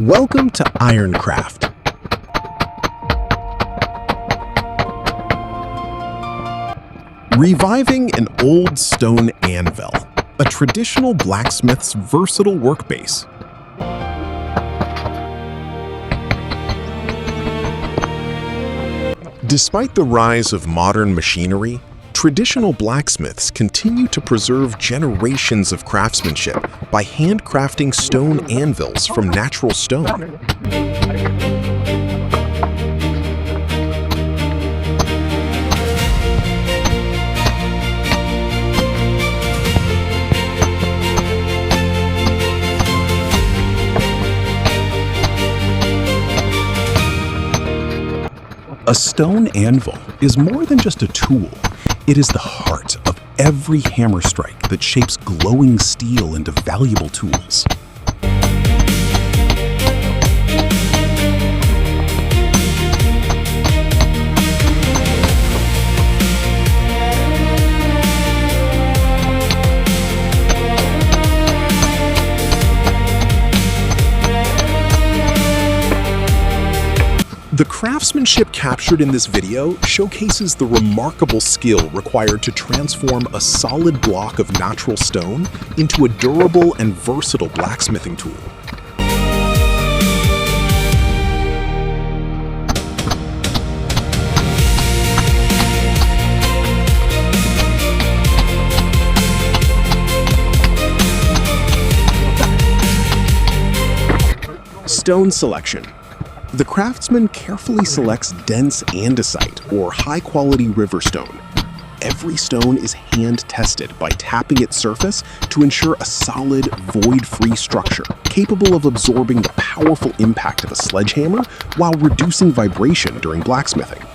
Welcome to Ironcraft. Reviving an old stone anvil, a traditional blacksmith's versatile workbase. Despite the rise of modern machinery, traditional blacksmiths continue to preserve generations of craftsmanship by handcrafting stone anvils from natural stone. A stone anvil is more than just a tool. It is the heart of every hammer strike that shapes glowing steel into valuable tools. The craftsmanship captured in this video showcases the remarkable skill required to transform a solid block of natural stone into a durable and versatile blacksmithing tool. Stone selection. The craftsman carefully selects dense andesite or high-quality river stone. Every stone is hand-tested by tapping its surface to ensure a solid, void-free structure capable of absorbing the powerful impact of a sledgehammer while reducing vibration during blacksmithing.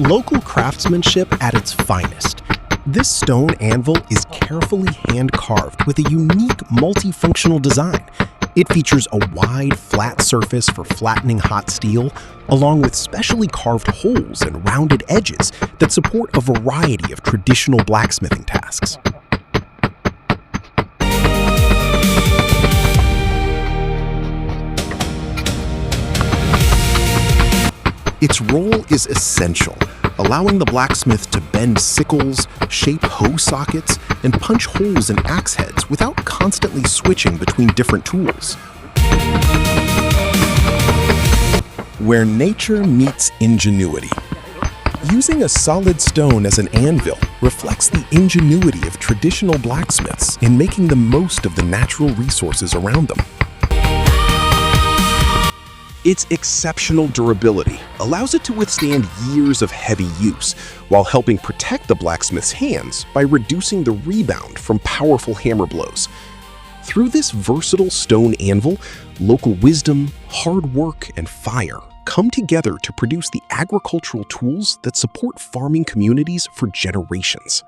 Local craftsmanship at its finest. This stone anvil is carefully hand-carved with a unique multifunctional design. It features a wide, flat surface for flattening hot steel, along with specially carved holes and rounded edges that support a variety of traditional blacksmithing tasks. Its role is essential, allowing the blacksmith to bend sickles, shape hoe sockets, and punch holes in axe heads without constantly switching between different tools. Where nature meets ingenuity. Using a solid stone as an anvil reflects the ingenuity of traditional blacksmiths in making the most of the natural resources around them. Its exceptional durability allows it to withstand years of heavy use, while helping protect the blacksmith's hands by reducing the rebound from powerful hammer blows. Through this versatile stone anvil, local wisdom, hard work, and fire come together to produce the agricultural tools that support farming communities for generations.